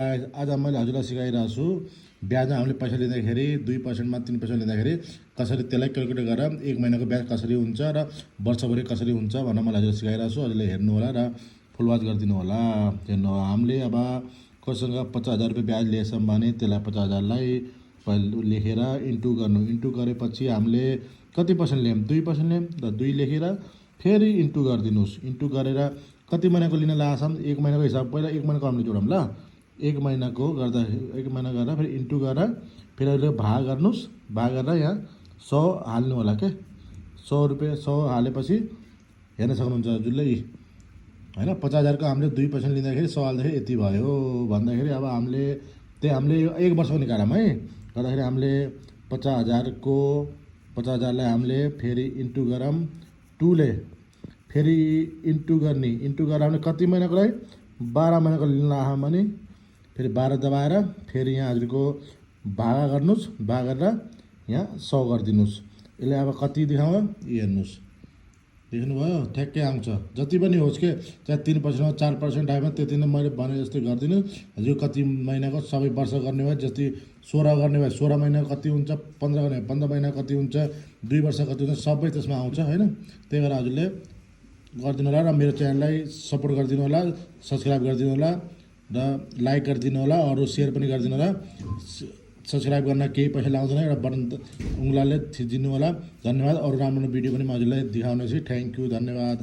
आज मैले हजुरलाई सिकाइरहेको छु ब्याजमा हामीले पैसा लिँदाखेरि 2%मा 3% लिँदाखेरि कसरी त्यसलाई क्यालकुलेट गरेर 1 महिनाको ब्याज कसरी हुन्छ र वर्षभरि कसरी हुन्छ भनेर मैले हजुरलाई सिकाइरहेको छु। हजुरले हेर्नु होला र फुल वाच गरिदिनु होला। हेर्नु हामीले अब कोसँग 50,000 रुपियाँ ब्याज लिएछौँ भने त्यसलाई 50,000लाई पहिले लेखेर इन्टु गर्नु। इन्टु गरेपछि हामीले कति पर्सेन्ट लियौँ 2% लियौँ र 2 लेखेर फेरि इन्टु गरिदिनुहोस्। इन्टु गरेर कति महिनाको लिन लागेछौँ 1 महिनाको हिसाब पहिला 1 महिनाको हामीले जोडौँ ल। 1 महिनाको गर्दा 1 महिना गरेर फेरि इन्टु गरेर फेरि अहिले भाग गर्नुहोस्। भाग गरेर यहाँ 100 हाल्नु होला के 100 रुपियाँ 100 हालेपछि हेर्न सक्नुहुन्छ हजुरले होइन 50,000को हामीले 2% लिँदाखेरि 100 हाल्दाखेरि यति भयो भन्दाखेरि अब हामीले हामीले 1 वर्षको निकालौँ है। गर्दाखेरि हामीले 50,000को 50,000लाई हामीले फेरि इन्टु गरौँ 2 ले फेरि इन्टु गर्ने इन्टु गरेर हामीले कति महिनाको लागि 12 महिनाको लिन लाग्यो भने फेरि 12 दबाएर फेरि यहाँ हजुरको भागा गर्नुहोस्। भागा गरेर यहाँ 100 गरिदिनुहोस्। यसले अब कति देखाउँछ हेर्नुहोस् देख्नुभयो ठ्याक्कै आउँछ। जति पनि होस् के चाहे 3% 4% आयो भने त्यति नै मैले भने जस्तै गरिदिनु। हजुर कति महिनाको सबै वर्ष गर्ने भयो जति 16 गर्ने भयो 16 महिना कति हुन्छ 15 गर्ने 15 महिना कति हुन्छ 2 वर्ष कति हुन्छ सबै त्यसमा आउँछ होइन। त्यही भएर हजुरले गरिदिनु होला र मेरो च्यानललाई सपोर्ट गरिदिनु होला, सब्सक्राइब गरिदिनु होला र लाइक गरिदिनु होला, अरू सेयर पनि गरिदिनु होला। सब्सक्राइब गर्न केही पैसा लाग्दैन र बटन उङ्गलाले थिचिदिनु होला। धन्यवाद। अरू राम्रो भिडियो पनि म हजुरलाई देखाउनेछु। थ्याङ्क यू धन्यवाद।